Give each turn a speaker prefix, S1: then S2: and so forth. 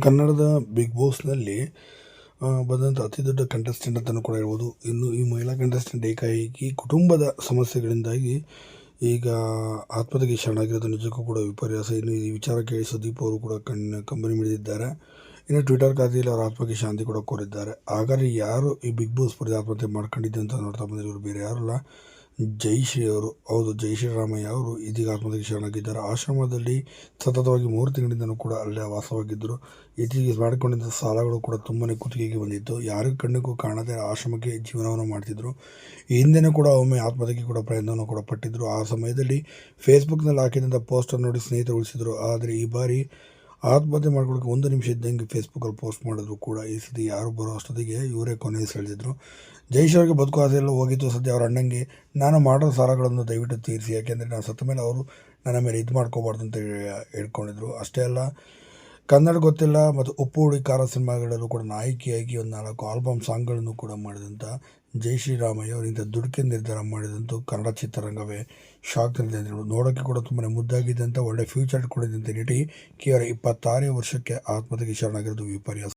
S1: ಕನ್ನಡದ ಬಿಗ್ ಬಾಸ್ನಲ್ಲಿ ಬಂದಂಥ ಅತಿ ದೊಡ್ಡ ಕಂಟೆಸ್ಟೆಂಟ್ ಅಂತಲೂ ಕೂಡ ಹೇಳ್ಬೋದು. ಇನ್ನು ಈ ಮಹಿಳಾ ಕಂಟೆಸ್ಟೆಂಟ್ ಏಕಾಏಕಿ ಕುಟುಂಬದ ಸಮಸ್ಯೆಗಳಿಂದಾಗಿ ಈಗ ಆತ್ಮಹತ್ಯೆಗೆ ಶರಣಾಗಿರೋದು ನಿಜಕ್ಕೂ ಕೂಡ ವಿಪರ್ಯಾಸ. ಇನ್ನು ಈ ವಿಚಾರ ಕೇಳಿ ಸುದೀಪ್ ಅವರು ಕೂಡ ಕಂಬನಿ ಮಿಡಿದಿದ್ದಾರೆ. ಇನ್ನು ಟ್ವಿಟರ್ ಖಾತೆಯಲ್ಲಿ ಅವರ ಆತ್ಮಕ್ಕೆ ಶಾಂತಿ ಕೂಡ ಕೋರಿದ್ದಾರೆ. ಹಾಗಾದರೆ ಯಾರು ಈ ಬಿಗ್ ಬಾಸ್ ಸ್ಪರ್ಧೆ ಆತ್ಮಹತ್ಯೆ ಮಾಡ್ಕೊಂಡಿದ್ದೆ ಅಂತ ನೋಡ್ತಾ ಬಂದಿರೋರು ಬೇರೆ ಯಾರಲ್ಲ, ಜಯಶ್ರೀ ಅವರು. ಹೌದು, ಜಯಶ್ರೀ ರಾಮಯ್ಯ ಅವರು ಇದೀಗ ಆತ್ಮಹತ್ಯೆಗೆ ಶರಣಾಗಿದ್ದಾರೆ. ಆಶ್ರಮದಲ್ಲಿ ಸತತವಾಗಿ 3 ತಿಂಗಳಿಂದಲೂ ಕೂಡ ಅಲ್ಲೇ ವಾಸವಾಗಿದ್ದರು. ಇತ್ತೀಚೆಗೆ ಮಾಡಿಕೊಂಡಿದ್ದ ಸಾಲಗಳು ಕೂಡ ತುಂಬಾ ಕುತ್ತಿಗೆಗೆ ಬಂದಿತ್ತು. ಯಾರಿಗೂ ಕಣ್ಣಿಗೂ ಕಾಣದೆ ಆಶ್ರಮಕ್ಕೆ ಜೀವನವನ್ನು ಮಾಡ್ತಿದ್ರು. ಈ ಹಿಂದೆನೂ ಕೂಡ ಒಮ್ಮೆ ಆತ್ಮಹತ್ಯೆಗೆ ಕೂಡ ಪ್ರಯತ್ನವನ್ನು ಕೂಡ ಪಟ್ಟಿದ್ದರು. ಆ ಸಮಯದಲ್ಲಿ ಫೇಸ್ಬುಕ್ನಲ್ಲಿ ಹಾಕಿದಂಥ ಪೋಸ್ಟರ್ ನೋಡಿ ಸ್ನೇಹಿತರು ಉಳಿಸಿದರು. ಆದರೆ ಈ ಬಾರಿ ಆತ್ಮಹತ್ಯೆ ಮಾಡ್ಕೊಳ್ಳೋಕೆ 1 ನಿಮಿಷ ಇದ್ದಂಗೆ ಫೇಸ್ಬುಕ್ಕಲ್ಲಿ ಪೋಸ್ಟ್ ಮಾಡಿದ್ರು ಕೂಡ ಈ ಸತಿ ಯಾರು ಬರೋ ಅಷ್ಟೊತ್ತಿಗೆ ಇವರೇ ಕೊನೆಗೆ ಸೆಳೆದಿದ್ರು. ಜಯಶ್ರೀ ಬದುಕು ಆಸೆ ಎಲ್ಲ ಹೋಗಿತ್ತು. ಸದ್ಯ ಅವ್ರ ಅಣ್ಣಂಗೆ ನಾನು ಮಾಡೋ ಸಾಲಗಳನ್ನು ದಯವಿಟ್ಟು ತೀರಿಸಿ, ಯಾಕೆಂದರೆ ನಾನು ಸತ್ತ ಮೇಲೆ ಅವರು ನನ್ನ ಮೇಲೆ ಇದು ಮಾಡ್ಕೋಬಾರ್ದು ಅಂತ ಹೇಳ್ಕೊಂಡಿದ್ರು. ಅಷ್ಟೇ ಅಲ್ಲ, ಕನ್ನಡ ಗೊತ್ತಿಲ್ಲ ಮತ್ತು ಉಪ್ಪು ಹುಳಿ ಖಾರ ಸಿನಿಮಾಗಳಲ್ಲೂ ಕೂಡ ನಾಯಕಿಯಾಗಿ ಒಂದು 4 ಆಲ್ಬಮ್ ಸಾಂಗ್ಗಳನ್ನು ಕೂಡ ಮಾಡಿದಂಥ ಜಯಶ್ರೀ ರಾಮಯ್ಯ ಅವರು ಇಂಥ ದುಡುಕಿ ನಿರ್ಧಾರ ಮಾಡಿದಂತೂ ಕನ್ನಡ ಚಿತ್ರರಂಗವೇ ಶಾಕ್ ತಂದಿದೆ. ನೋಡೋಕ್ಕೆ ಕೂಡ ತುಂಬಾ ಮುದ್ದಾಗಿದ್ದಂಥ ಒಳ್ಳೆ ಫ್ಯೂಚರ್ ಕೊಡಿದಂಥ ನಟಿ ಕೇವಲ 26 ವರ್ಷಕ್ಕೆ ಆತ್ಮಹತ್ಯೆಗೆ ಶರಣಾಗಿರೋದು ವಿಪರ್ಯಾಸ.